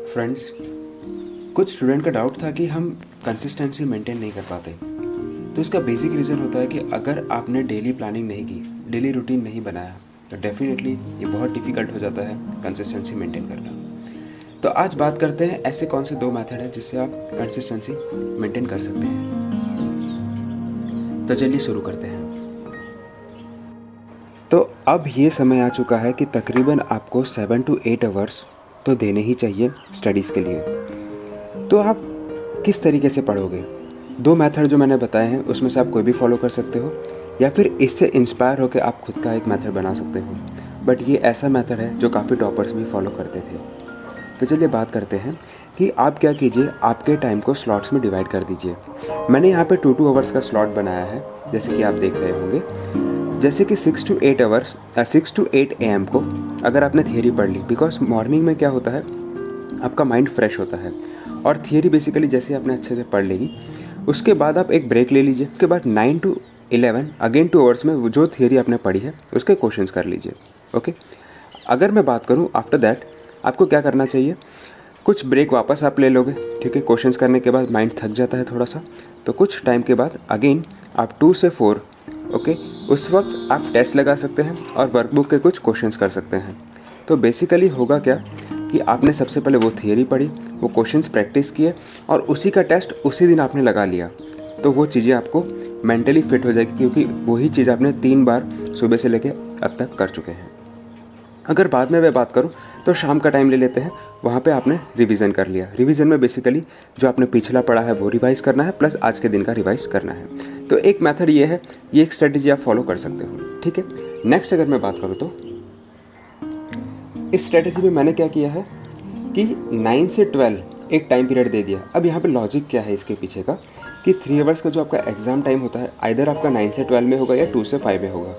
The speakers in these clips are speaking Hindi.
फ्रेंड्स, कुछ स्टूडेंट का डाउट था कि हम कंसिस्टेंसी मेंटेन नहीं कर पाते। तो इसका बेसिक रीज़न होता है कि अगर आपने डेली प्लानिंग नहीं की, डेली रूटीन नहीं बनाया, तो डेफिनेटली ये बहुत डिफ़िकल्ट हो जाता है कंसिस्टेंसी मेंटेन करना। तो आज बात करते हैं ऐसे कौन से 2 मेथड हैं जिससे आप कंसिस्टेंसी मेंटेन कर सकते हैं। तो चलिए शुरू करते हैं। तो अब ये समय आ चुका है कि तकरीबन आपको 7 to 8 आवर्स तो देने ही चाहिए स्टडीज़ के लिए। तो आप किस तरीके से पढ़ोगे? 2 मेथड जो मैंने बताए हैं उसमें से आप कोई भी फॉलो कर सकते हो, या फिर इससे इंस्पायर होकर आप खुद का एक मेथड बना सकते हो। बट ये ऐसा मेथड है जो काफ़ी टॉपर्स भी फॉलो करते थे। तो चलिए बात करते हैं कि आप क्या कीजिए, आपके टाइम को स्लॉट्स में डिवाइड कर दीजिए। मैंने यहाँ पे 2 आवर्स का स्लॉट बनाया है, जैसे कि आप देख रहे होंगे। जैसे कि 6 to 8 आवर्स 6 to 8 AM को अगर आपने थियरी पढ़ ली, बिकॉज मॉर्निंग में क्या होता है, आपका माइंड फ्रेश होता है और थियरी बेसिकली जैसे आपने अच्छे से पढ़ लेगी, उसके बाद आप एक ब्रेक ले लीजिए। उसके बाद 9 to 11 अगेन 2 आवर्स में वो जो थियरी आपने पढ़ी है उसके क्वेश्चंस कर लीजिए। ओके, अगर मैं बात करूँ आफ्टर दैट आपको क्या करना चाहिए, कुछ ब्रेक वापस आप ले लोगे, ठीक है। क्वेश्चंस करने के बाद माइंड थक जाता है थोड़ा सा, तो कुछ टाइम के बाद अगेन आप 2 से 4, ओके, उस वक्त आप टेस्ट लगा सकते हैं और वर्कबुक के कुछ क्वेश्चंस कर सकते हैं। तो बेसिकली होगा क्या कि आपने सबसे पहले वो थियरी पढ़ी, वो क्वेश्चंस प्रैक्टिस किए और उसी का टेस्ट उसी दिन आपने लगा लिया, तो वो चीज़ें आपको मेंटली फिट हो जाएगी, क्योंकि वही चीज़ आपने 3 बार सुबह से लेकर अब तक कर चुके हैं। अगर बाद में मैं बात करूं तो शाम का टाइम ले लेते हैं, वहाँ पे आपने रिवीजन कर लिया। रिवीजन में बेसिकली जो आपने पिछला पढ़ा है वो रिवाइज़ करना है, प्लस आज के दिन का रिवाइज़ करना है। तो एक मेथड ये है, ये एक स्ट्रेटेजी आप फॉलो कर सकते हो, ठीक है। नेक्स्ट अगर मैं बात करूँ तो इस स्ट्रेटेजी में मैंने क्या किया है कि 9 से 12 एक टाइम पीरियड दे दिया। अब यहाँ पे लॉजिक क्या है इसके पीछे का कि 3 आवर्स का जो आपका एग्ज़ाम टाइम होता है, आइदर आपका 9 से 12 में होगा या 2 से 5 में होगा।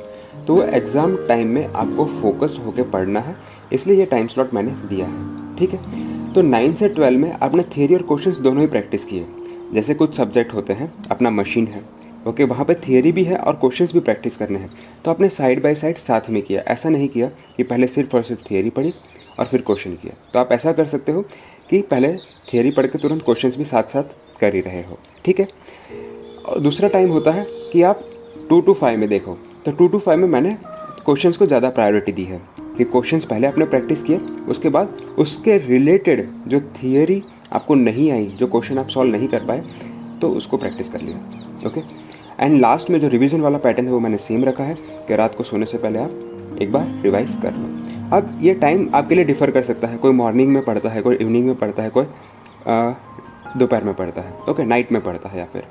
तो वो एग्ज़ाम टाइम में आपको फोकस्ड होकर पढ़ना है, इसलिए ये टाइम स्लॉट मैंने दिया है, ठीक है। तो 9 से 12 में आपने थियरी और क्वेश्चंस दोनों ही प्रैक्टिस किए। जैसे कुछ सब्जेक्ट होते हैं, अपना मशीन है, ओके, वहाँ पे थियरी भी है और क्वेश्चंस भी प्रैक्टिस करने हैं, तो आपने साइड बाय साइड साथ में किया। ऐसा नहीं किया कि पहले सिर्फ और सिर्फ थियरी पढ़ी और फिर क्वेश्चन किया। तो आप ऐसा कर सकते हो कि पहले थियरी पढ़ के तुरंत क्वेश्चंस भी साथ साथ कर ही रहे हो, ठीक है। और दूसरा टाइम होता है कि आप 2 to 5 में देखो। तो 2 to 5 में मैंने क्वेश्चंस को ज़्यादा प्रायोरिटी दी है कि क्वेश्चंस पहले आपने प्रैक्टिस किए, उसके बाद उसके रिलेटेड जो थियरी आपको नहीं आई, जो क्वेश्चन आप सॉल्व नहीं कर पाए, तो उसको प्रैक्टिस कर लिया, ओके। एंड लास्ट में जो रिवीजन वाला पैटर्न है वो मैंने सेम रखा है कि रात को सोने से पहले आप एक बार रिवाइज कर लो। अब ये टाइम आपके लिए डिफ़र कर सकता है, कोई मॉर्निंग में पढ़ता है, कोई इवनिंग में पढ़ता है, कोई दोपहर में पढ़ता है, ओके, नाइट में पढ़ता है या फिर,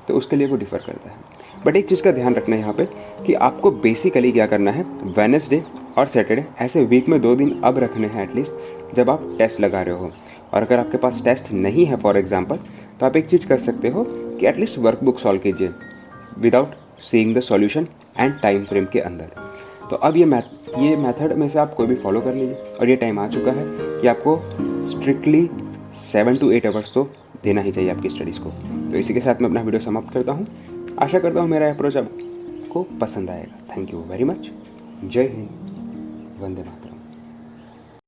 तो उसके लिए वो डिफ़र करता है। बट एक चीज़ का ध्यान रखना है यहाँ पे कि आपको बेसिकली क्या करना है, वेडनेसडे और सैटरडे ऐसे वीक में 2 दिन अब रखने हैं एटलीस्ट, जब आप टेस्ट लगा रहे हो। और अगर आपके पास टेस्ट नहीं है फॉर एग्जांपल, तो आप एक चीज़ कर सकते हो कि एटलीस्ट वर्कबुक सॉल्व कीजिए without seeing the solution and time frame के अंदर। तो अब ये मेथड में से आप कोई भी फॉलो कर लीजिए। और ये टाइम आ चुका है कि आपको स्ट्रिक्टली 7 to 8 आवर्स तो देना ही चाहिए आपकी स्टडीज़ को। तो इसी के साथ मैं अपना वीडियो समाप्त करता हूँ। आशा करता हूँ मेरा अप्रोच आपको पसंद आएगा। Thank you very much. जय हिंद, वंदे मातरम।